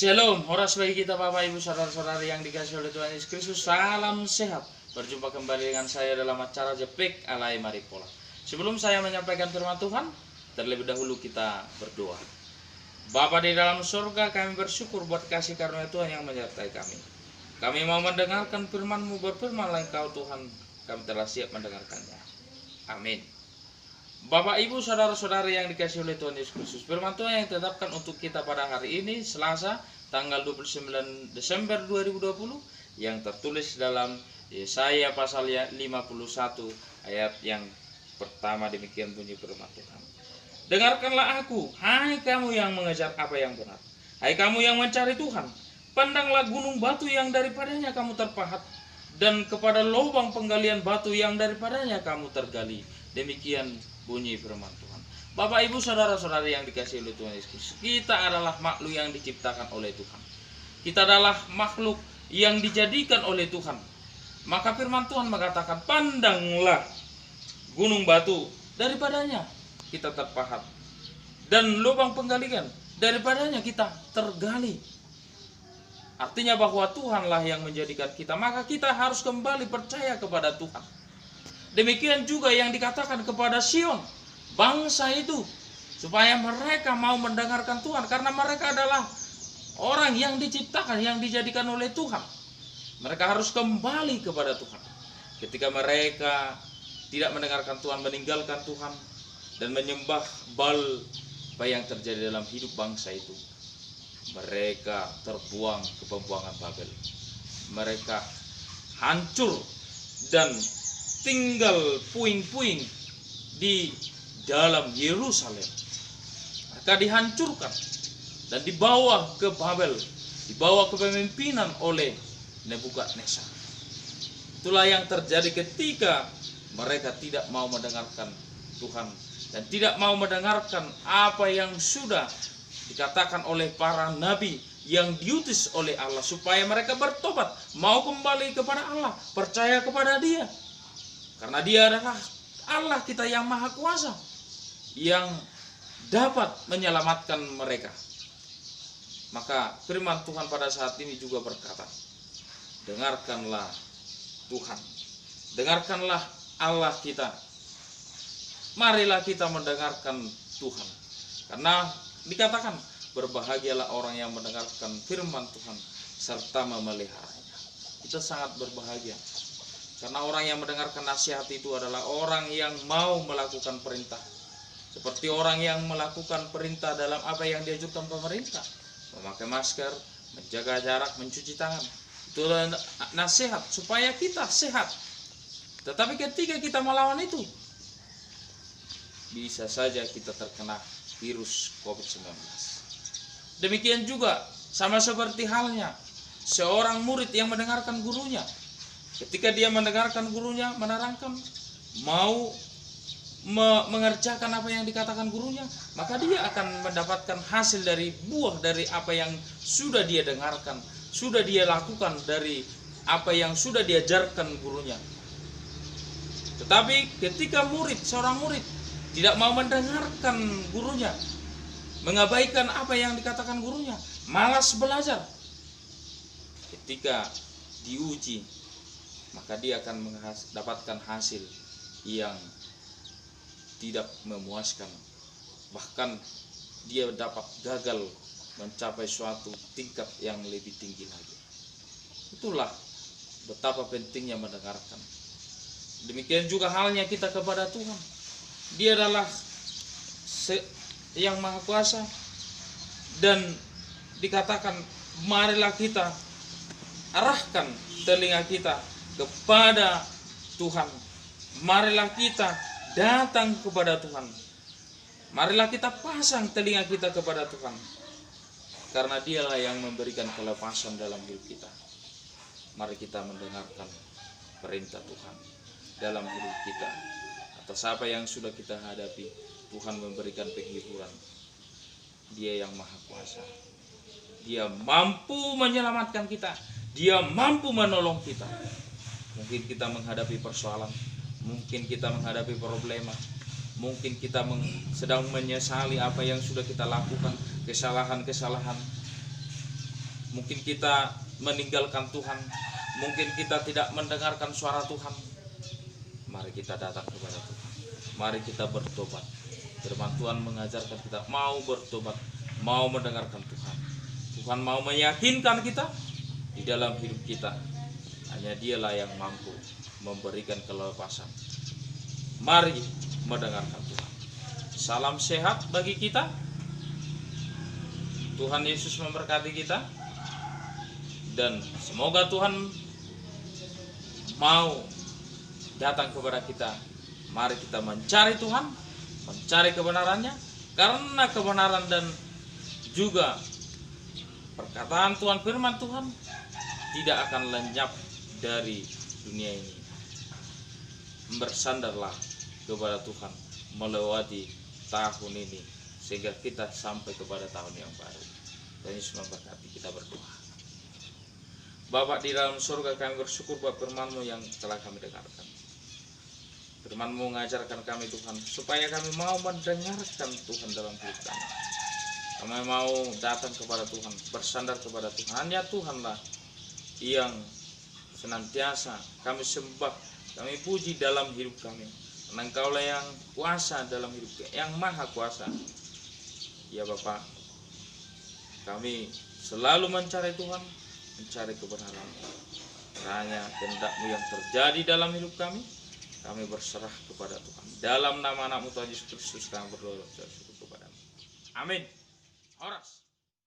Shalom, horas bagi kita Bapak Ibu Saudara-saudari yang dikasihi oleh Tuhan Yesus Kristus. Salam sehat. Berjumpa kembali dengan saya dalam acara Jepek Alai Maripola. Sebelum saya menyampaikan firman Tuhan, terlebih dahulu kita berdoa. Bapa di dalam surga, kami bersyukur buat kasih karunia Tuhan yang menyertai kami. Kami mau mendengarkan firman-Mu, berfirmanlah Engkau Tuhan, kami telah siap mendengarkannya. Amin. Bapak Ibu Saudara-saudari yang dikasihi oleh Tuhan Yesus Kristus, firman Tuhan yang ditetapkan untuk kita pada hari ini Selasa tanggal 29 Desember 2020 yang tertulis dalam Yesaya pasal 51 ayat yang pertama, demikian bunyi firman Tuhan. Dengarkanlah aku, hai kamu yang mengejar apa yang benar, hai kamu yang mencari Tuhan, pandanglah gunung batu yang daripadanya kamu terpahat, dan kepada lubang penggalian batu yang daripadanya kamu tergali. Demikian bunyi firman Tuhan. Bapak Ibu Saudara-saudari yang dikasihi oleh Tuhan Yesus, kita adalah makhluk yang diciptakan oleh Tuhan. Kita adalah makhluk yang dijadikan oleh Tuhan. Maka firman Tuhan mengatakan, pandanglah gunung batu daripadanya kita terpahat, dan lubang penggalian daripadanya kita tergali. Artinya bahwa Tuhanlah yang menjadikan kita, maka kita harus kembali percaya kepada Tuhan. Demikian juga yang dikatakan kepada Sion, bangsa itu, supaya mereka mau mendengarkan Tuhan, karena mereka adalah orang yang diciptakan, yang dijadikan oleh Tuhan. Mereka harus kembali kepada Tuhan. Ketika mereka tidak mendengarkan Tuhan, meninggalkan Tuhan, dan menyembah Baal, apa yang terjadi dalam hidup bangsa itu? Mereka terbuang ke pembuangan Babel. Mereka hancur dan tinggal puing-puing di dalam Yerusalem. Mereka dihancurkan dan dibawa ke Babel, dibawa ke pemimpinan oleh Nebukadnezar. Itulah yang terjadi ketika mereka tidak mau mendengarkan Tuhan dan tidak mau mendengarkan apa yang sudah dikatakan oleh para nabi yang diutus oleh Allah, supaya mereka bertobat, mau kembali kepada Allah, percaya kepada Dia. Karena Dia adalah Allah kita yang maha kuasa, yang dapat menyelamatkan mereka. Maka firman Tuhan pada saat ini juga berkata, dengarkanlah Tuhan, dengarkanlah Allah kita. Marilah kita mendengarkan Tuhan. Karena dikatakan, berbahagialah orang yang mendengarkan firman Tuhan serta memeliharanya. Kita sangat berbahagia. Karena orang yang mendengarkan nasihat itu adalah orang yang mau melakukan perintah. Seperti orang yang melakukan perintah dalam apa yang dianjurkan pemerintah. Memakai masker, menjaga jarak, mencuci tangan. Itu nasihat supaya kita sehat. Tetapi ketika kita melawan itu, bisa saja kita terkena virus COVID-19. Demikian juga, sama seperti halnya seorang murid yang mendengarkan gurunya. Ketika dia mendengarkan gurunya menerangkan, mau mengerjakan apa yang dikatakan gurunya, maka dia akan mendapatkan hasil dari buah dari apa yang sudah dia dengarkan, sudah dia lakukan, dari apa yang sudah diajarkan gurunya. Tetapi ketika seorang murid tidak mau mendengarkan gurunya, mengabaikan apa yang dikatakan gurunya, malas belajar, ketika diuji, maka dia akan mendapatkan hasil yang tidak memuaskan. Bahkan dia dapat gagal mencapai suatu tingkat yang lebih tinggi lagi. Itulah betapa pentingnya mendengarkan. Demikian juga halnya kita kepada Tuhan. Dia adalah yang maha kuasa, dan dikatakan, marilah kita arahkan telinga kita kepada Tuhan. Marilah kita datang kepada Tuhan. Marilah kita pasang telinga kita kepada Tuhan, karena Dialah yang memberikan kelepasan dalam hidup kita. Mari kita mendengarkan perintah Tuhan dalam hidup kita. Atas apa yang sudah kita hadapi, Tuhan memberikan penghiburan. Dia yang maha kuasa. Dia mampu menyelamatkan kita. Dia mampu menolong kita. Mungkin kita menghadapi persoalan, mungkin kita menghadapi problema, mungkin kita sedang menyesali apa yang sudah kita lakukan, kesalahan-kesalahan. Mungkin kita meninggalkan Tuhan, mungkin kita tidak mendengarkan suara Tuhan. Mari kita datang kepada Tuhan, mari kita bertobat. Firman Tuhan mengajarkan kita mau bertobat, mau mendengarkan Tuhan. Tuhan mau meyakinkan kita di dalam hidup kita. Hanya Dialah yang mampu memberikan kelepasan. Mari mendengarkan Tuhan. Salam sehat bagi kita. Tuhan Yesus memberkati kita. Dan semoga Tuhan mau datang kepada kita. Mari kita mencari Tuhan, mencari kebenarannya, karena kebenaran dan juga perkataan Tuhan, firman Tuhan tidak akan lenyap dari dunia ini. Bersandarlah kepada Tuhan melewati tahun ini sehingga kita sampai kepada tahun yang baru. Dan Yesus memberkati. Kita berdoa. Bapa di dalam surga, kami bersyukur buat firman-Mu yang telah kami dengarkan. Firman-Mu mengajarkan kami Tuhan, supaya kami mau mendengarkan Tuhan dalam hidup kami. Kami mau datang kepada Tuhan, bersandar kepada Tuhan. Hanya Tuhanlah yang senantiasa kami sembah, kami puji dalam hidup kami. Karena Engkaulah yang kuasa dalam hidup kami, yang maha kuasa. Ya Bapa, kami selalu mencari Tuhan, mencari kebenaran. Hanya kehendak-Mu yang terjadi dalam hidup kami berserah kepada Tuhan. Dalam nama anak-Mu Tuhan Yesus Kristus kami berdoa dan bersyukur kepada-Mu. Amin. Horas.